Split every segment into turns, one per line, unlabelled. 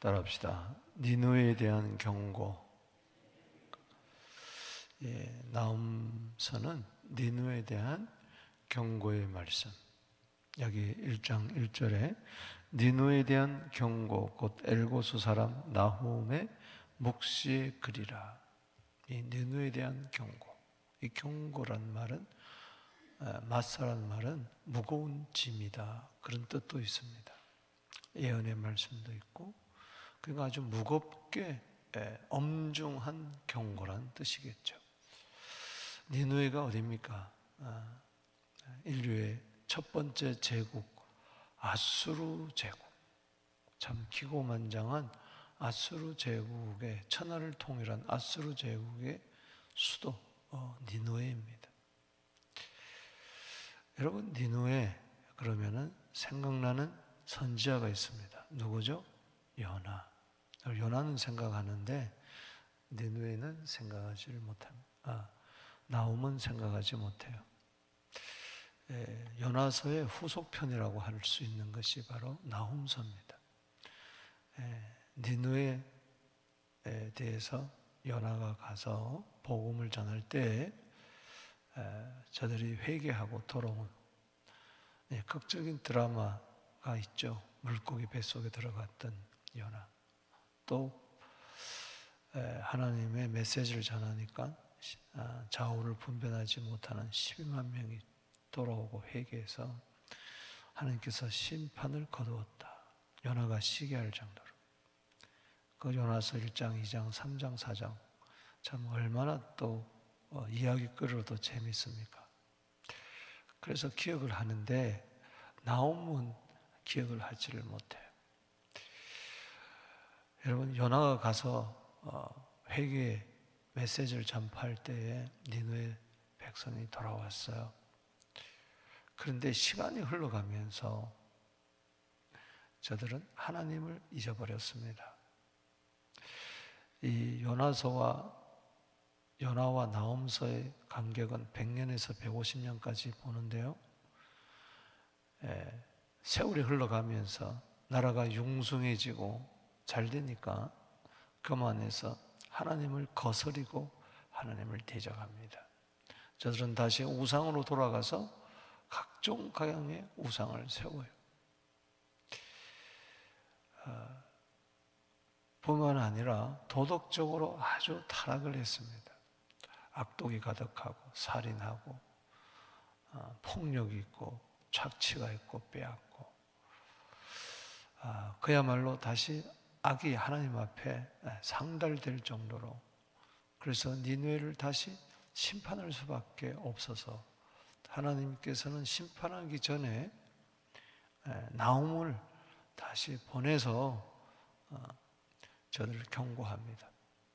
따라합시다. 니느웨에 대한 경고. 나훔서는 니느웨에 대한 경고의 말씀. 여기 1장 1절에 니느웨에 대한 경고, 곧 엘고수 사람 나훔의 묵시의 글이라. 이 니느웨에 대한 경고. 이 경고란 말은, 마사란 말은 무거운 짐이다, 그런 뜻도 있습니다. 예언의 말씀도 있고, 그러니까 아주 무겁게 엄중한 경고란 뜻이겠죠. 니느웨가 어디입니까? 인류의 첫 번째 제국, 아수르 제국. 참 기고만장한 아수르 제국의, 천하를 통일한 아수르 제국의 수도 니느웨입니다. 여러분, 니느웨 그러면은 생각나는 선지자가 있습니다. 누구죠? 요나. 요나는 생각하는데 니느웨는 생각하지를 못합니다. 나훔은 생각하지 못해요. 요나서의 후속편이라고 할 수 있는 것이 바로 나훔서입니다. 니느웨에 대해서 요나가 가서 복음을 전할 때 저들이 회개하고 돌아온 극적인 드라마가 있죠. 물고기 뱃속에 들어갔던 요나. 또 하나님의 메시지를 전하니까 좌우를 분별하지 못하는 12만 명이 돌아오고 회개해서 하나님께서 심판을 거두었다. 요나가 시기할 정도로. 그 요나서 1장, 2장, 3장, 4장 참 얼마나 또 이야기거리로도 재밌습니까? 그래서 기억을 하는데 나훔은 기억을 하지를 못해요. 여러분, 요나가 가서 회개의 메시지를 전파할 때에 니느웨 백성이 돌아왔어요. 그런데 시간이 흘러가면서 저들은 하나님을 잊어버렸습니다. 이 요나와 나훔서의 간격은 100년에서 150년까지 보는데요. 세월이 흘러가면서 나라가 융숭해지고 잘 되니까 그만해서 하나님을 거스리고 하나님을 대적합니다. 저들은 다시 우상으로 돌아가서 각종各양의 우상을 세워요. 뿐만 아니라 도덕적으로 아주 타락을 했습니다. 악독이 가득하고 살인하고 폭력이 있고 착취가 있고 빼앗고, 그야말로 다시 악이 하나님 앞에 상달될 정도로, 그래서 니느웨를 다시 심판할 수밖에 없어서 하나님께서는 심판하기 전에 나훔을 다시 보내서 저들을 경고합니다.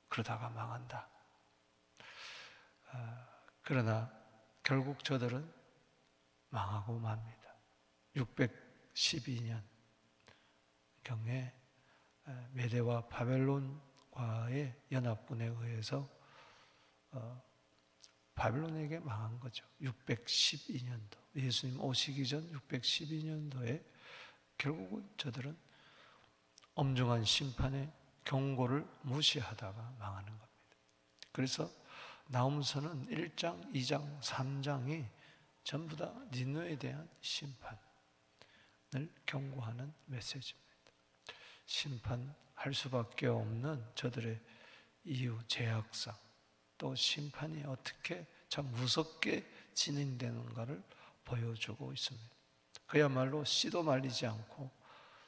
그러다가 망한다. 그러나 결국 저들은 망하고 맙니다. 612년 경에 메대와 바벨론과의 연합군에 의해서 바벨론에게 망한 거죠. 612년도, 예수님 오시기 전 612년도에 결국은 저들은 엄중한 심판의 경고를 무시하다가 망하는 겁니다. 그래서 나훔서는 1장, 2장, 3장이 전부 다 니느웨에 대한 심판을 경고하는 메시지입니다. 심판할 수밖에 없는 저들의 이유, 죄악상, 또 심판이 어떻게 참 무섭게 진행되는가를 보여주고 있습니다. 그야말로 씨도 말리지 않고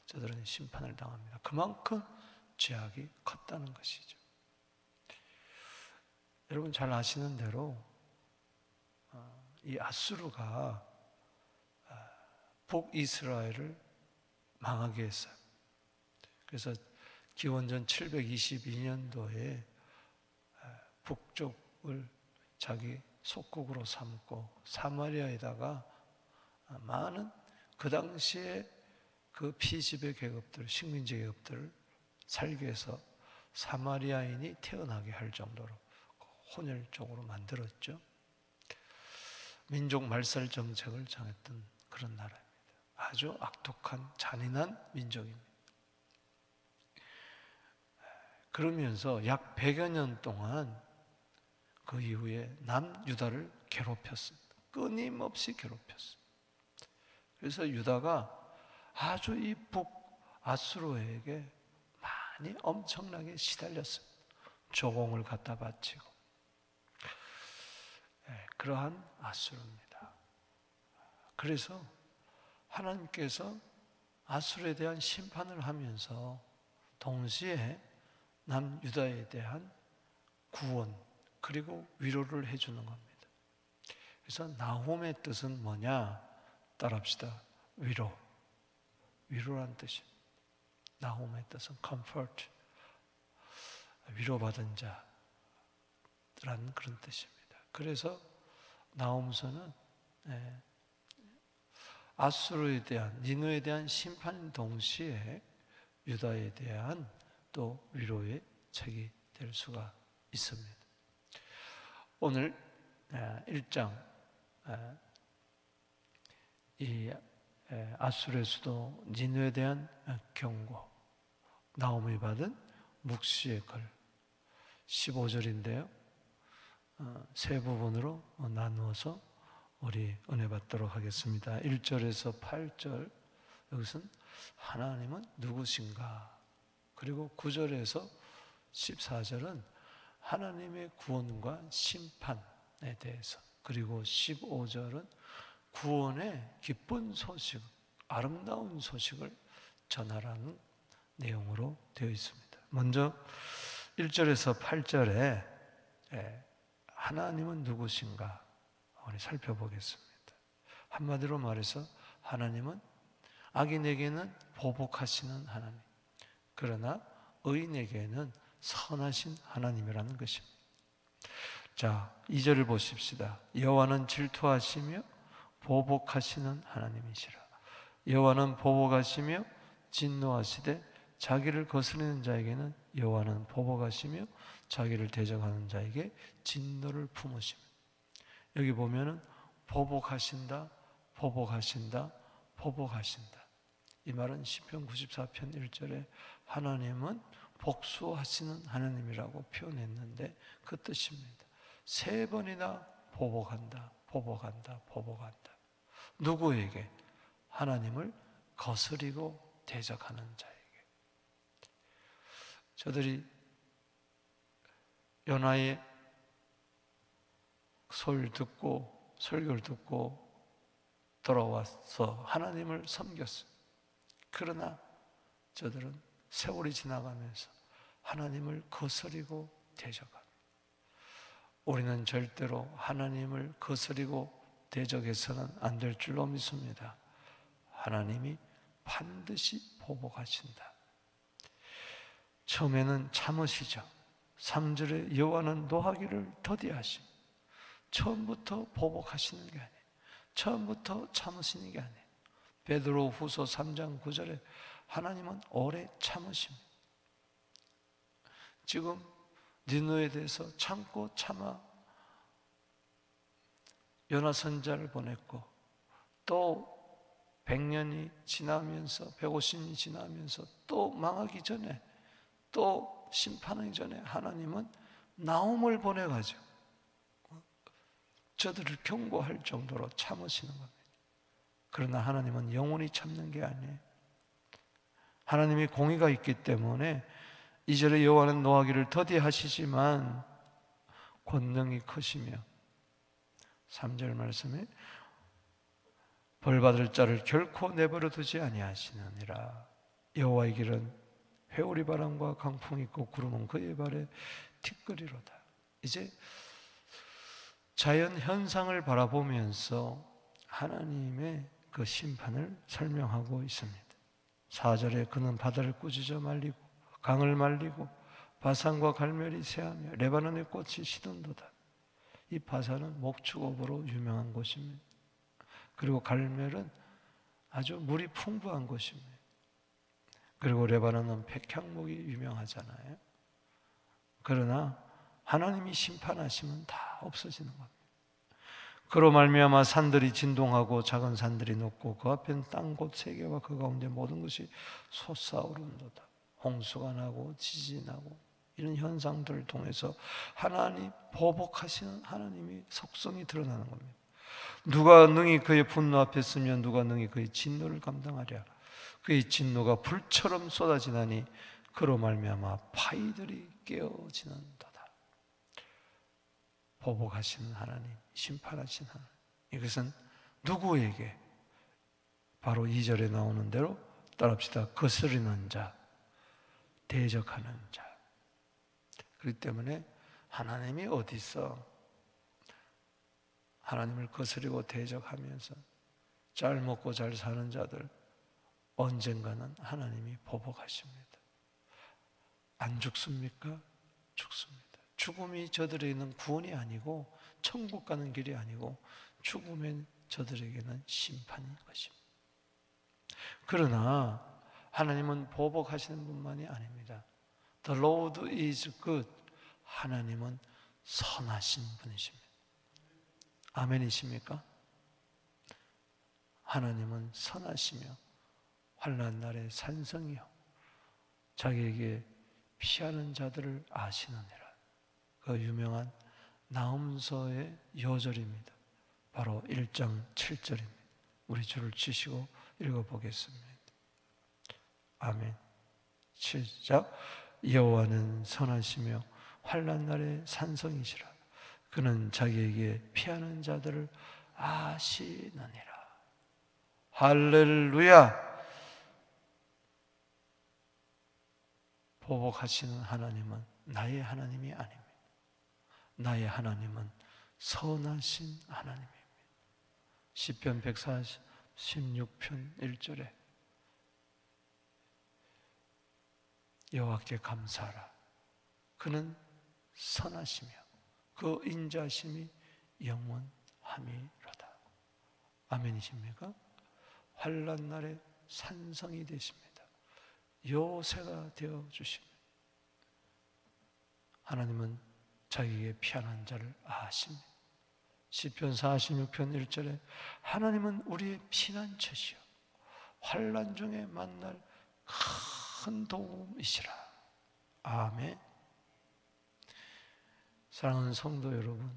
저들은 심판을 당합니다. 그만큼 죄악이 컸다는 것이죠. 여러분 잘 아시는 대로 이 아수르가 북이스라엘을 망하게 했어요. 그래서 기원전 722년도에 북쪽을 자기 속국으로 삼고 사마리아에다가 많은 그 당시에 그 피지배 계급들, 식민지 계급들을 살게 해서 사마리아인이 태어나게 할 정도로 혼혈족으로 만들었죠. 민족 말살 정책을 정했던 그런 나라입니다. 아주 악독한 잔인한 민족입니다. 그러면서 약 100여 년 동안 그 이후에 남유다를 괴롭혔습니다. 끊임없이 괴롭혔어요. 그래서 유다가 아주 이 북아수르에게 많이 엄청나게 시달렸습니다. 조공을 갖다 바치고. 그러한 아수르입니다. 그래서 하나님께서 아수르에 대한 심판을 하면서 동시에 남유다에 대한 구원 그리고 위로를 해주는 겁니다. 그래서 나홈의 뜻은 뭐냐? 따라합시다. 위로. 위로란 뜻입니다. 나홈의 뜻은 comfort, 위로받은 자라는 그런 뜻입니다. 그래서 나홈서는 아수르에 대한, 니느웨에 대한 심판 동시에 유다에 대한 또 위로의 책이 될 수가 있습니다. 오늘 1장 이 아수르의 수도 니느웨에 대한 경고, 나홈이 받은 묵시의 글 15절인데요. 세 부분으로 나누어서 우리 은혜 받도록 하겠습니다. 1절에서 8절, 여기서는 하나님은 누구신가? 그리고 9절에서 14절은 하나님의 구원과 심판에 대해서, 그리고 15절은 구원의 기쁜 소식, 아름다운 소식을 전하라는 내용으로 되어 있습니다. 먼저 1절에서 8절에 하나님은 누구신가 우리 살펴보겠습니다. 한마디로 말해서 하나님은 악인에게는 보복하시는 하나님, 그러나 의인에게는 선하신 하나님이라는 것입니다. 자, 2절을 보십시다. 여호와는 질투하시며 보복하시는 하나님이시라. 여호와는 보복하시며 진노하시되 자기를 거스르는 자에게는 여호와는 보복하시며 자기를 대적하는 자에게 진노를 품으십니다. 여기 보면은 보복하신다, 보복하신다, 보복하신다. 이 말은 시편 94편 1절에 하나님은 복수하시는 하나님이라고 표현했는데 그 뜻입니다. 3번이나 보복한다, 보복한다, 보복한다. 누구에게? 하나님을 거스리고 대적하는 자에게. 저들이 요나의 소리를 듣고 설교를 듣고 돌아와서 하나님을 섬겼어요. 그러나 저들은 세월이 지나가면서 하나님을 거스리고 대적합니다. 우리는 절대로 하나님을 거스리고 대적해서는 안 될 줄로 믿습니다. 하나님이 반드시 보복하신다. 처음에는 참으시죠. 3절에 여호와는 노하기를 더디하시고, 처음부터 보복하시는 게 아니에요. 처음부터 참으시는 게 아니에요. 베드로 후서 3장 9절에 하나님은 오래 참으십니다. 지금 니느웨에 대해서 참고 참아 요나 선지자를 보냈고, 또 100년이 지나면서 150년이 지나면서 또 망하기 전에, 또 심판하기 전에 하나님은 나홈을 보내가지고 저들을 경고할 정도로 참으시는 겁니다. 그러나 하나님은 영원히 참는 게 아니에요. 하나님이 공의가 있기 때문에 2절에 여호와는 노하기를 더디하시지만 권능이 크시며, 3절 말씀에 벌받을 자를 결코 내버려 두지 아니하시느니라. 여호와의 길은 회오리 바람과 강풍이 있고 구름은 그의 발에 티끌이로다. 이제 자연 현상을 바라보면서 하나님의 그 심판을 설명하고 있습니다. 4절에 그는 바다를 꾸짖어 말리고 강을 말리고 바산과 갈멜이 새하며 레바논의 꽃이 시든도다. 이 바산은 목축업으로 유명한 곳입니다. 그리고 갈멜은 아주 물이 풍부한 곳입니다. 그리고 레바논은 백향목이 유명하잖아요. 그러나 하나님이 심판하시면 다 없어지는 겁니다. 그로 말미암아 산들이 진동하고 작은 산들이 녹고 그 앞엔 땅곳 세 개와 그 가운데 모든 것이 솟아오른도다. 홍수가 나고 지진이 나고 이런 현상들을 통해서 하나님 보복하시는 하나님의 속성이 드러나는 겁니다. 누가 능히 그의 분노 앞에 서면 누가 능히 그의 진노를 감당하랴. 그의 진노가 불처럼 쏟아지나니 그로 말미암아 파이들이 깨어지는도다. 보복하시는 하나님, 심판하시는 하나님. 이것은 누구에게? 바로 2절에 나오는 대로 따라합시다. 거스르는 자, 대적하는 자. 그렇기 때문에 하나님이 어디 있어? 하나님을 거스르고 대적하면서 잘 먹고 잘 사는 자들 언젠가는 하나님이 보복하십니다. 안 죽습니까? 죽습니다. 죽음이 저들에게는 구원이 아니고 천국 가는 길이 아니고 죽으면 저들에게는 심판인 것입니다. 그러나 하나님은 보복하시는 분만이 아닙니다. The Lord is good. 하나님은 선하신 분이십니다. 아멘이십니까? 하나님은 선하시며 환난 날의 산성이요 자기에게 피하는 자들을 아시느니라. 그 유명한 나음서의 요절입니다. 바로 1장 7절입니다. 우리 줄을 치시고 읽어보겠습니다. 아멘. 시작. 여호와는 선하시며 환난 날의 산성이시라. 그는 자기에게 피하는 자들을 아시느니라. 할렐루야. 보복하시는 하나님은 나의 하나님이 아닙니다. 나의 하나님은 선하신 하나님입니다. 시편 146편 1절에 여호와께 감사하라. 그는 선하시며 그 인자심이 영원함이로다. 아멘이십니까? 환난 날에 산성이 되십니다. 요새가 되어 주십니다. 하나님은 자기에게 피하는 자를 아십니다. 시편 46편 1절에 하나님은 우리의 피난처시요 환난 중에 만날 큰 도움이시라. 아멘. 사랑하는 성도 여러분,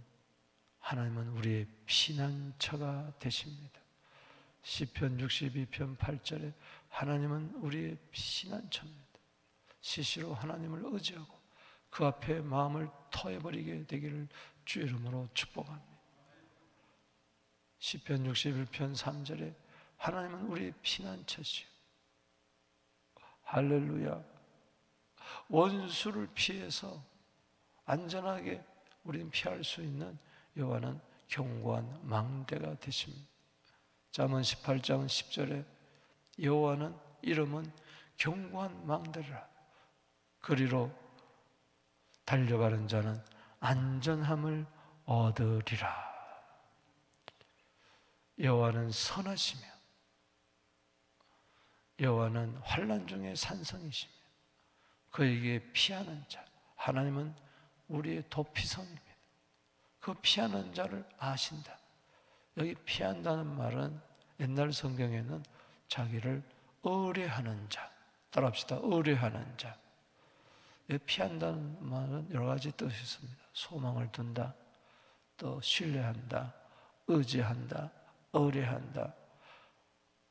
하나님은 우리의 피난처가 되십니다. 시편 62편 8절에 하나님은 우리의 피난처입니다. 시시로 하나님을 의지하고 그 앞에 마음을 터해버리게 되기를 주 이름으로 축복합니다. 시편 61편 3절에 하나님은 우리의 피난처시요 할렐루야. 원수를 피해서 안전하게 우리는 피할 수 있는 여호와는 견고한 망대가 되십니다. 잠언 18장 10절에 여호와는 이름은 견고한 망대라. 그리로 달려가는 자는 안전함을 얻으리라. 여호와는 선하시며 여호와는 환난 중에 산성이시며 그에게 피하는 자, 하나님은 우리의 도피성입니다. 그 피하는 자를 아신다. 여기 피한다는 말은 옛날 성경에는 자기를 의뢰하는 자, 따라합시다. 의뢰하는 자. 피한다는 말은 여러 가지 뜻이 있습니다. 소망을 둔다, 또 신뢰한다, 의지한다, 의뢰한다.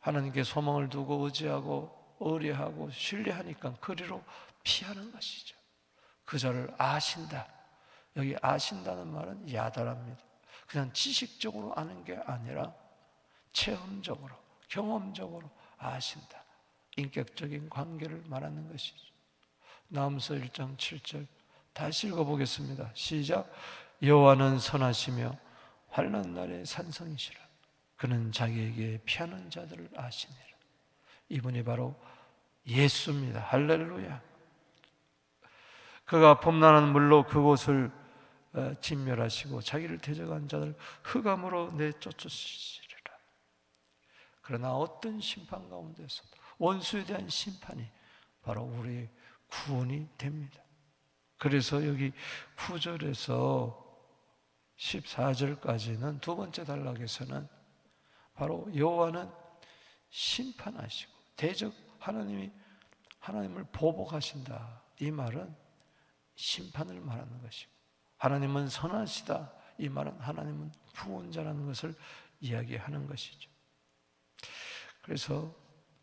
하나님께 소망을 두고 의지하고 의뢰하고 신뢰하니까 그리로 피하는 것이죠. 그 자를 아신다. 여기 아신다는 말은 야달합니다. 그냥 지식적으로 아는 게 아니라 체험적으로, 경험적으로 아신다. 인격적인 관계를 말하는 것이죠. 나음서 1장 7절 다시 읽어보겠습니다. 시작. 여호와는 선하시며 환난 날의 산성이시라. 그는 자기에게 피하는 자들을 아시니라. 이분이 바로 예수입니다. 할렐루야. 그가 폼나는 물로 그곳을 진멸하시고 자기를 대적한 자들 흑암으로 내쫓으시리라. 그러나 어떤 심판 가운데서 원수에 대한 심판이 바로 우리의 구원이 됩니다. 그래서 여기 9절에서 14절까지는 두 번째 단락에서는 바로 여호와는 심판하시고 대적 하나님을 보복하신다. 이 말은 심판을 말하는 것이고, 하나님은 선하시다, 이 말은 하나님은 구원자라는 것을 이야기하는 것이죠. 그래서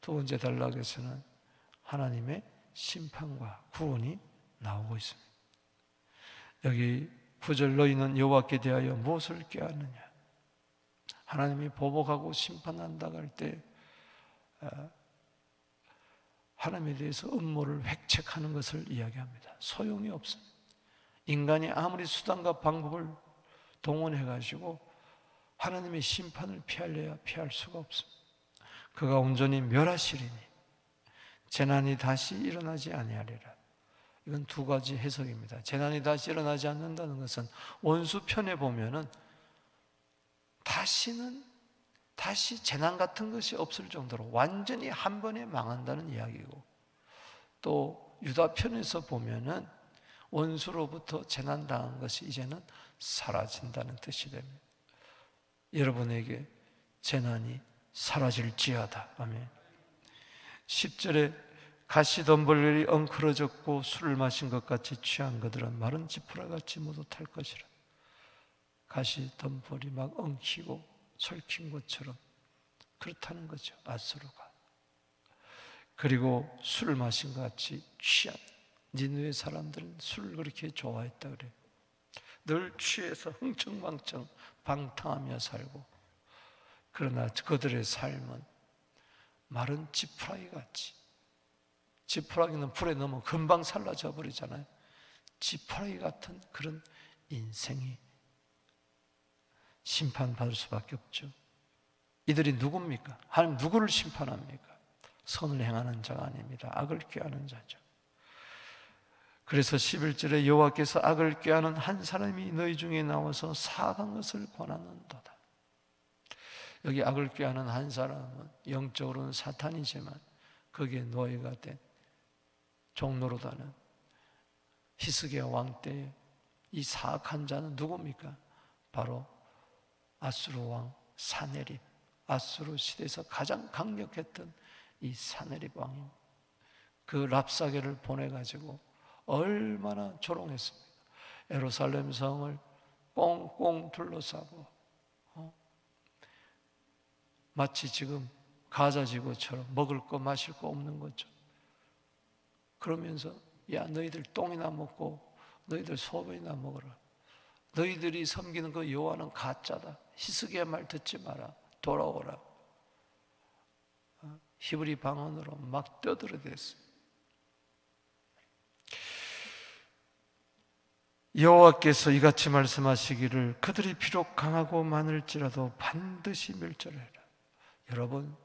두 번째 단락에서는 하나님의 심판과 구원이 나오고 있습니다. 여기 9절, 너희는 여호와께 대하여 무엇을 꾀하느냐? 하나님이 보복하고 심판한다고 할 때 하나님에 대해서 음모를 획책하는 것을 이야기합니다. 소용이 없습니다. 인간이 아무리 수단과 방법을 동원해가지고 하나님의 심판을 피하려야 피할 수가 없습니다. 그가 온전히 멸하시리니 재난이 다시 일어나지 아니하리라. 이건 두 가지 해석입니다. 재난이 다시 일어나지 않는다는 것은 원수 편에 보면은 다시 재난 같은 것이 없을 정도로 완전히 한 번에 망한다는 이야기고, 또 유다 편에서 보면은 원수로부터 재난당한 것이 이제는 사라진다는 뜻이 됩니다. 여러분에게 재난이 사라질지어다. 아멘. 10절에 가시덤불들이 엉클어졌고 술을 마신 것 같이 취한 그들은 마른 지푸라같이 모두 탈 것이라. 가시덤불이 막 엉키고 설킨 것처럼 그렇다는 거죠, 아수르가. 그리고 술을 마신 것 같이 취한, 니느웨 사람들은 술을 그렇게 좋아했다 그래요. 늘 취해서 흥청망청 방탕하며 살고, 그러나 그들의 삶은 마른 지푸라기 같이, 지푸라기는 불에 넣으면 금방 살라져 버리잖아요. 지푸라기 같은 그런 인생이 심판받을 수밖에 없죠. 이들이 누굽니까? 하나님 누구를 심판합니까? 선을 행하는 자가 아닙니다. 악을 꾀하는 자죠. 그래서 11절에 여호와께서 악을 꾀하는 한 사람이 너희 중에 나와서 사악한 것을 권하는도다. 여기 악을 꾀하는 한 사람은 영적으로는 사탄이지만 거기에 노예가 된 종노릇하는 히스기야 왕 때의 이 사악한 자는 누굽니까? 바로 아수르 왕 사네립, 아수르 시대에서 가장 강력했던 이 사네립 왕입니다. 그 랍사게를 보내가지고 얼마나 조롱했습니까? 예루살렘 성을 꽁꽁 둘러싸고 마치 지금 가자지구처럼 먹을 거 마실 거 없는 거죠. 그러면서 야, 너희들 똥이나 먹고 너희들 소변이나 먹어라. 너희들이 섬기는 그 여호와는 가짜다. 히스기야 말 듣지 마라. 돌아오라. 히브리 방언으로 막 떠들어댔어요. 여호와께서 이같이 말씀하시기를 그들이 비록 강하고 많을지라도 반드시 멸절해라. 여러분,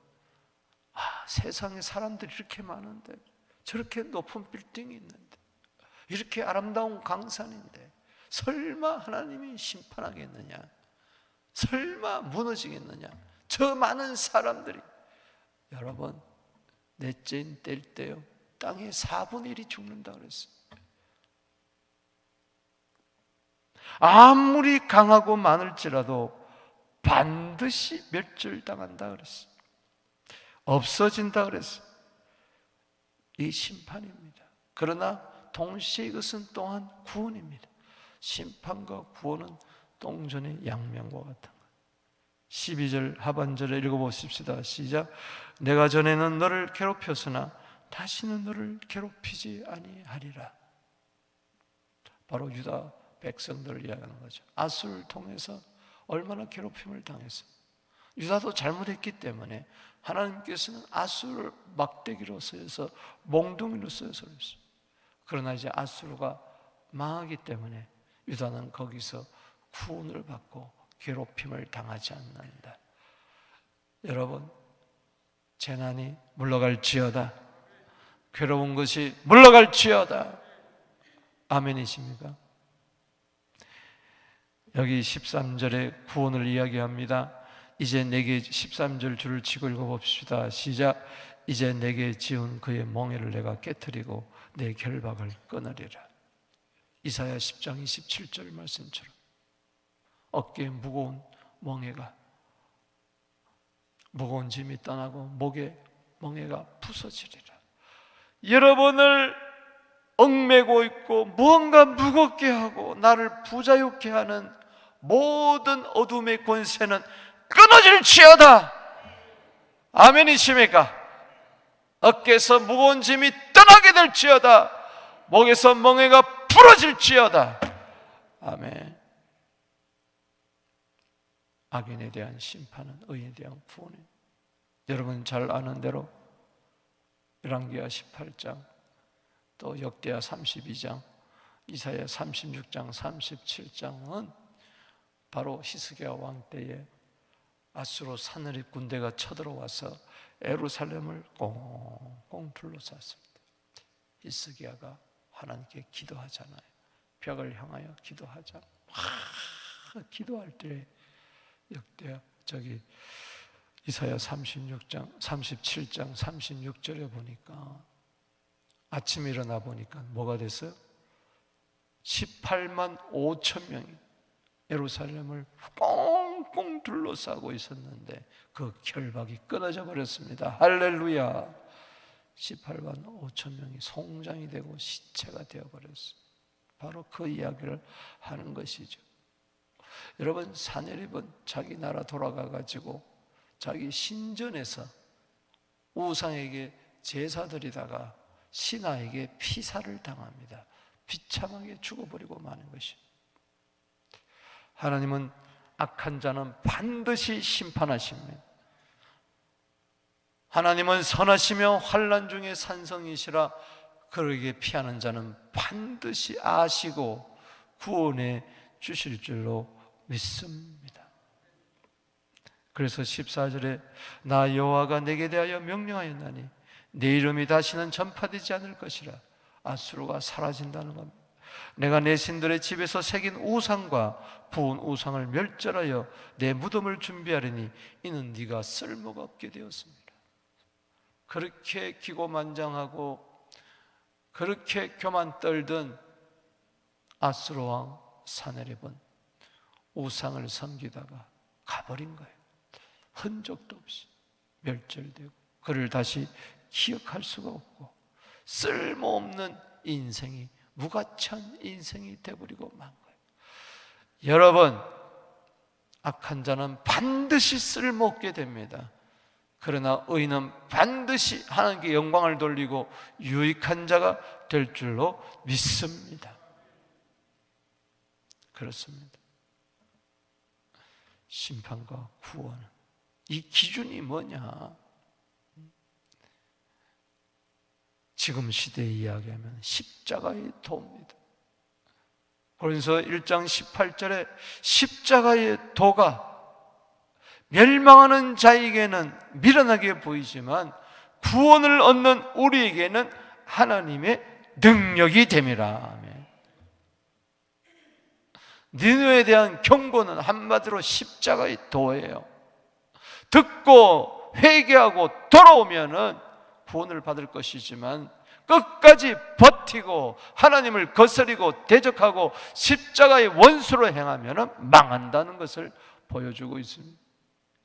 세상에 사람들이 이렇게 많은데, 저렇게 높은 빌딩이 있는데, 이렇게 아름다운 강산인데 설마 하나님이 심판하겠느냐? 설마 무너지겠느냐? 저 많은 사람들이, 여러분, 넷째인 뗄 때요 땅의 4분의 1이 죽는다 그랬어요. 아무리 강하고 많을지라도 반드시 멸절당한다 그랬어요. 없어진다 그랬어요. 이 심판입니다. 그러나 동시에 이것은 또한 구원입니다. 심판과 구원은 똥전의 양면과 같은 것. 12절 하반절에 읽어보십시다. 시작. 내가 전에는 너를 괴롭혔으나 다시는 너를 괴롭히지 아니하리라. 바로 유다 백성들을 이야기하는 거죠. 아수를 통해서 얼마나 괴롭힘을 당했어요. 유다도 잘못했기 때문에 하나님께서는 아수를 막대기로 쓰여서 몽둥이로 쓰여서 그랬어요. 그러나 이제 아수르가 망하기 때문에 유다는 거기서 구원을 받고 괴롭힘을 당하지 않는다. 여러분, 재난이 물러갈지어다. 괴로운 것이 물러갈지어다. 아멘이십니까? 여기 13절에 구원을 이야기합니다. 이제 내게 13절 줄을 치고 읽어봅시다. 시작. 이제 내게 지은 그의 멍에를 내가 깨트리고 내 결박을 끊으리라. 이사야 10장 27절 말씀처럼 어깨에 무거운 멍에가, 무거운 짐이 떠나고 목에 멍에가 부서지리라. 여러분을 얽매고 있고 무언가 무겁게 하고 나를 부자유케 하는 모든 어둠의 권세는 끊어질지어다. 아멘이십니까? 어깨에서 무거운 짐이 떠나게 될지어다. 목에서 멍에가 풀어질지어다. 아멘. 악인에 대한 심판은 의인에 대한 구원입니다. 여러분 잘 아는 대로 열왕기하 18장, 또 역대하 32장, 이사야 36장, 37장은 바로 히스기야 왕 때에 아수르 산헤립 군대가 쳐들어와서 예루살렘을 꽁꽁 둘러쌌습니다. 히스기야가 하나님께 기도하잖아요. 벽을 향하여 기도하자. 기도할 때 역대 이사야 36장, 37장, 36절에 보니까 아침에 일어나 보니까 뭐가 됐어요? 18만 5천 명이 예루살렘을 꽁꽁 둘러싸고 있었는데 그 결박이 끊어져 버렸습니다. 할렐루야. 18만 5천 명이 송장이 되고 시체가 되어버렸어요. 바로 그 이야기를 하는 것이죠. 여러분, 산헤립은 자기 나라 돌아가가지고 자기 신전에서 우상에게 제사 드리다가 신하에게 피살을 당합니다. 비참하게 죽어버리고 마는 것입니다. 하나님은 악한 자는 반드시 심판하십니다. 하나님은 선하시며 환난 중에 산성이시라. 그러게 피하는 자는 반드시 아시고 구원해 주실 줄로 믿습니다. 그래서 14절에 나 여호와가 내게 대하여 명령하였나니 내 이름이 다시는 전파되지 않을 것이라. 아수르가 사라진다는 겁니다. 내가 내 신들의 집에서 새긴 우상과 부은 우상을 멸절하여 내 무덤을 준비하리니 이는 네가 쓸모가 없게 되었습니다. 그렇게 기고만장하고 그렇게 교만 떨던 아수르 왕 산헤립은 우상을 섬기다가 가버린 거예요. 흔적도 없이 멸절되고 그를 다시 기억할 수가 없고 쓸모없는 인생이, 무가치한 인생이 되어버리고 만 거예요. 여러분, 악한 자는 반드시 쓸모없게 됩니다. 그러나 의인은 반드시 하나님께 영광을 돌리고 유익한 자가 될 줄로 믿습니다. 그렇습니다. 심판과 구원, 이 기준이 뭐냐? 지금 시대에 이야기하면 십자가의 도입니다. 고린도서 1장 18절에 십자가의 도가 멸망하는 자에게는 미련하게 보이지만 구원을 얻는 우리에게는 하나님의 능력이 됨이라. 니느웨에 대한 경고는 한마디로 십자가의 도예요. 듣고 회개하고 돌아오면은 구원을 받을 것이지만 끝까지 버티고 하나님을 거스리고 대적하고 십자가의 원수로 행하면은 망한다는 것을 보여주고 있습니다.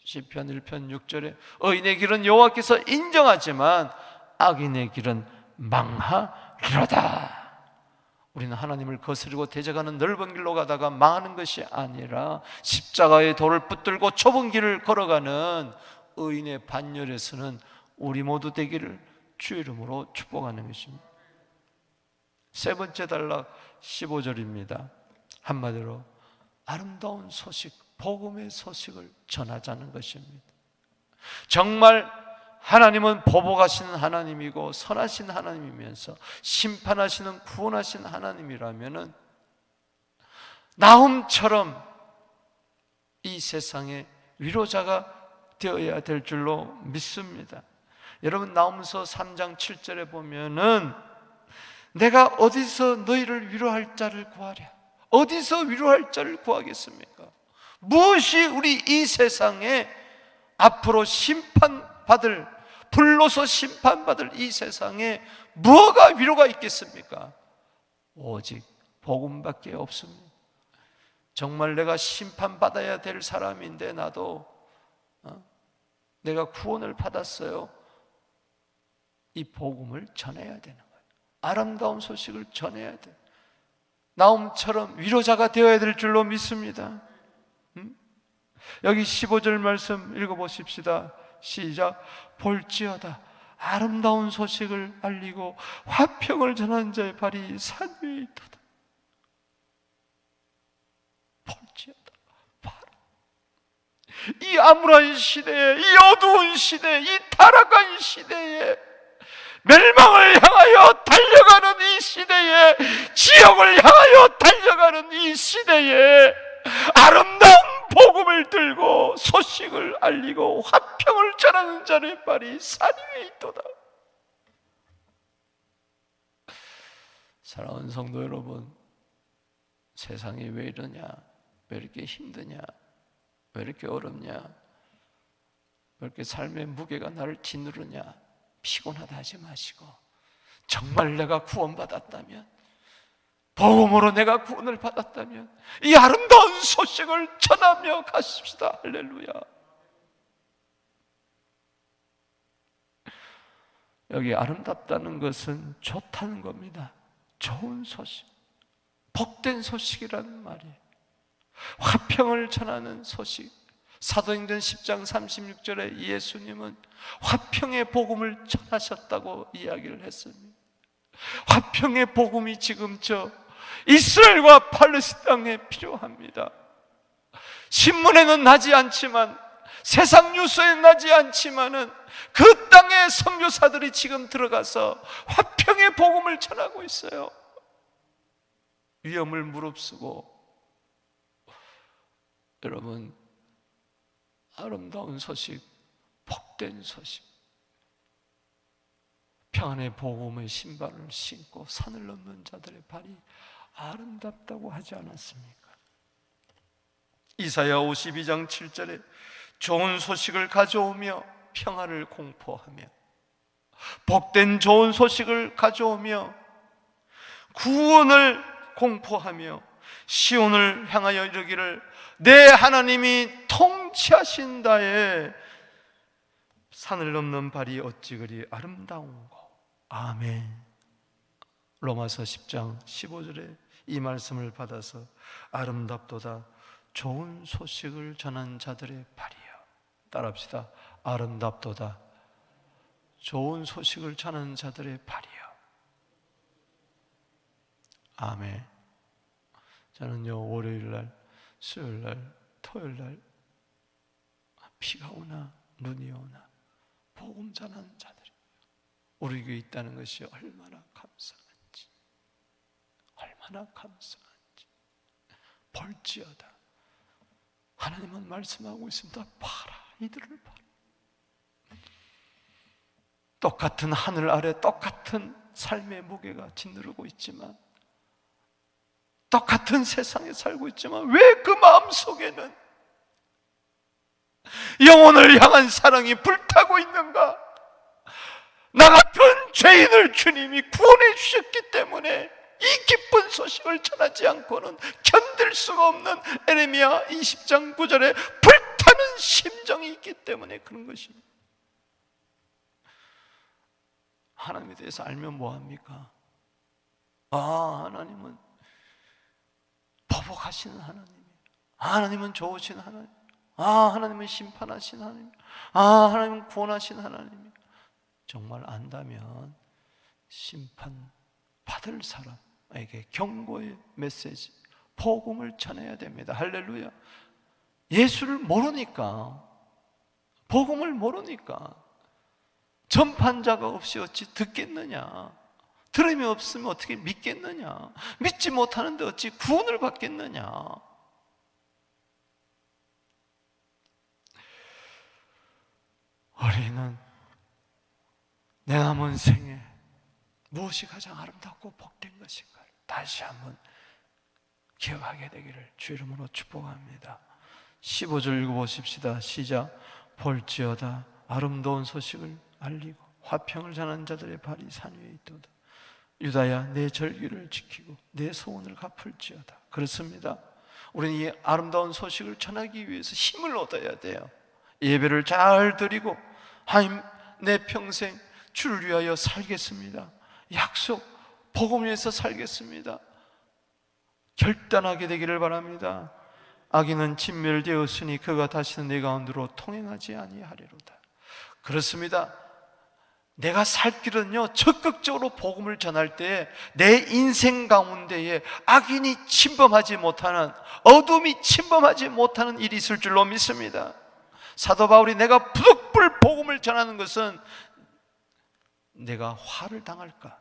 시편 1편 6절에 의인의 길은 여호와께서 인정하지만 악인의 길은 망하리로다. 우리는 하나님을 거스르고 대적하는 넓은 길로 가다가 망하는 것이 아니라 십자가의 돌을 붙들고 좁은 길을 걸어가는 의인의 반열에서는 우리 모두 되기를 주의 이름으로 축복하는 것입니다. 세 번째 단락 15절입니다. 한마디로 아름다운 소식, 복음의 소식을 전하자는 것입니다. 정말 하나님은 보복하시는 하나님이고 선하신 하나님이면서 심판하시는 구원하신 하나님이라면은 나훔처럼 이 세상의 위로자가 되어야 될 줄로 믿습니다. 여러분, 나훔서 3장 7절에 보면은 내가 어디서 너희를 위로할 자를 구하랴? 어디서 위로할 자를 구하겠습니까? 무엇이 우리 이 세상에 앞으로 심판받을, 불로서 심판받을 이 세상에 뭐가 위로가 있겠습니까? 오직 복음밖에 없습니다. 정말 내가 심판받아야 될 사람인데 나도 내가 구원을 받았어요. 이 복음을 전해야 되는 거예요. 아름다운 소식을 전해야 돼. 나홈처럼 위로자가 되어야 될 줄로 믿습니다. 여기 15절 말씀 읽어보십시다. 시작. 볼지어다 아름다운 소식을 알리고 화평을 전하는 자의 발이 산 위에 있도다. 볼지어다. 이 암울한 시대에, 이 어두운 시대에, 이 타락한 시대에, 멸망을 향하여 달려가는 이 시대에, 지옥을 향하여 달려가는 이 시대에 아름다운 복음을 들고 소식을 알리고 화평을 전하는 자의 발이 산 위에 있도다. 사랑하는 성도 여러분, 세상이 왜 이러냐? 왜 이렇게 힘드냐? 왜 이렇게 어렵냐? 왜 이렇게 삶의 무게가 나를 짓누르냐? 피곤하다 하지 마시고, 정말 내가 구원받았다면, 복음으로 내가 구원을 받았다면 이 아름다운 소식을 전하며 가십시다. 할렐루야. 여기 아름답다는 것은 좋다는 겁니다. 좋은 소식, 복된 소식이라는 말이에요. 화평을 전하는 소식. 사도행전 10장 36절에 예수님은 화평의 복음을 전하셨다고 이야기를 했습니다. 화평의 복음이 지금 이스라엘과 팔레스타인에 필요합니다. 신문에는 나지 않지만, 세상 뉴스에는 나지 않지만은 그 땅에 선교사들이 지금 들어가서 화평의 복음을 전하고 있어요. 위험을 무릅쓰고. 여러분, 아름다운 소식, 복된 소식, 평안의 복음의 신발을 신고 산을 넘는 자들의 발이 아름답다고 하지 않았습니까? 이사야 52장 7절에 좋은 소식을 가져오며 평안을 공포하며, 복된 좋은 소식을 가져오며 구원을 공포하며 시온을 향하여 이르기를 내 하나님이 통치하신다에 산을 넘는 발이 어찌 그리 아름다운고. 아멘. 로마서 10장 15절에 이 말씀을 받아서 아름답도다 좋은 소식을 전한 자들의 발이요. 따라합시다. 아름답도다 좋은 소식을 전하는 자들의 발이요. 아멘. 저는요, 월요일날, 수요일날, 토요일날 비가 오나 눈이 오나 복음 전하는 자들이 우리 교회에 있다는 것이 얼마나 감사한지, 얼마나 감사한지. 볼지어다 하나님은 말씀하고 있습니다. 봐라, 이들을 봐라. 똑같은 하늘 아래 똑같은 삶의 무게가 짓누르고 있지만, 똑같은 세상에 살고 있지만 왜 그 마음속에는 영혼을 향한 사랑이 불타고 있는가? 나 같은 죄인을 주님이 구원해 주셨기 때문에 이 기쁜 소식을 전하지 않고는 견딜 수가 없는 에레미야 20장 9절에 불타는 심정이 있기 때문에 그런 것입니다. 하나님에 대해서 알면 뭐합니까? 하나님은 보복하시는 하나님이에요. 하나님은 좋으신 하나님. 하나님은 심판하신 하나님. 하나님은 구원하신 하나님. 정말 안다면 심판 받을 사람에게 경고의 메시지, 복음을 전해야 됩니다. 할렐루야. 예수를 모르니까, 복음을 모르니까 전판자가 없이 어찌 듣겠느냐? 들음이 없으면 어떻게 믿겠느냐? 믿지 못하는데 어찌 구원을 받겠느냐? 우리는 내 남은 생에 무엇이 가장 아름답고 복된 것인가 다시 한번 기억하게 되기를 주 이름으로 축복합니다. 15절 읽어보십시다. 시작. 볼지어다 아름다운 소식을 알리고 화평을 전하는 자들의 발이 산 위에 있도다. 유다야 내 절기를 지키고 내 소원을 갚을지어다. 그렇습니다. 우리는 이 아름다운 소식을 전하기 위해서 힘을 얻어야 돼요. 예배를 잘 드리고 하나님 내 평생 주를 위하여 살겠습니다 약속 복음을 위해서 살겠습니다. 결단하게 되기를 바랍니다. 악인은 진멸되었으니 그가 다시는 내 가운데로 통행하지 아니하리로다. 그렇습니다. 내가 살 길은요, 적극적으로 복음을 전할 때 내 인생 가운데에 악인이 침범하지 못하는, 어둠이 침범하지 못하는 일이 있을 줄로 믿습니다. 사도 바울이 내가 부득불 복음을 전하는 것은 내가 화를 당할까?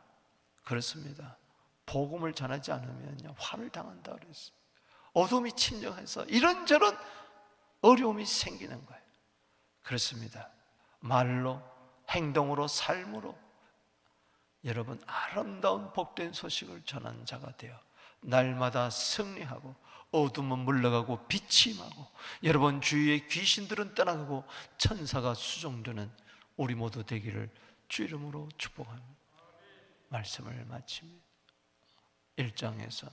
그렇습니다. 복음을 전하지 않으면 화를 당한다 그랬어요. 어둠이 침략해서 이런저런 어려움이 생기는 거예요. 그렇습니다. 말로, 행동으로, 삶으로 여러분 아름다운 복된 소식을 전하는 자가 되어 날마다 승리하고 어둠은 물러가고 빛이 임하고 여러분 주위의 귀신들은 떠나가고 천사가 수종되는 우리 모두 되기를 주 이름으로 축복합니다. 말씀을 마칩니다. 1장에서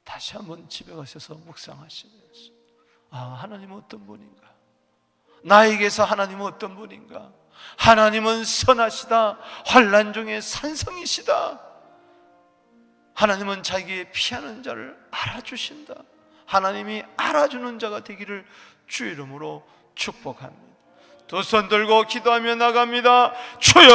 다시 한번 집에 가셔서 묵상하시면서 하나님은 어떤 분인가? 나에게서 하나님은 어떤 분인가? 하나님은 선하시다. 환난 중에 산성이시다. 하나님은 자기의 피하는 자를 알아주신다. 하나님이 알아주는 자가 되기를 주 이름으로 축복합니다. 두 손 들고 기도하며 나갑니다. 주여!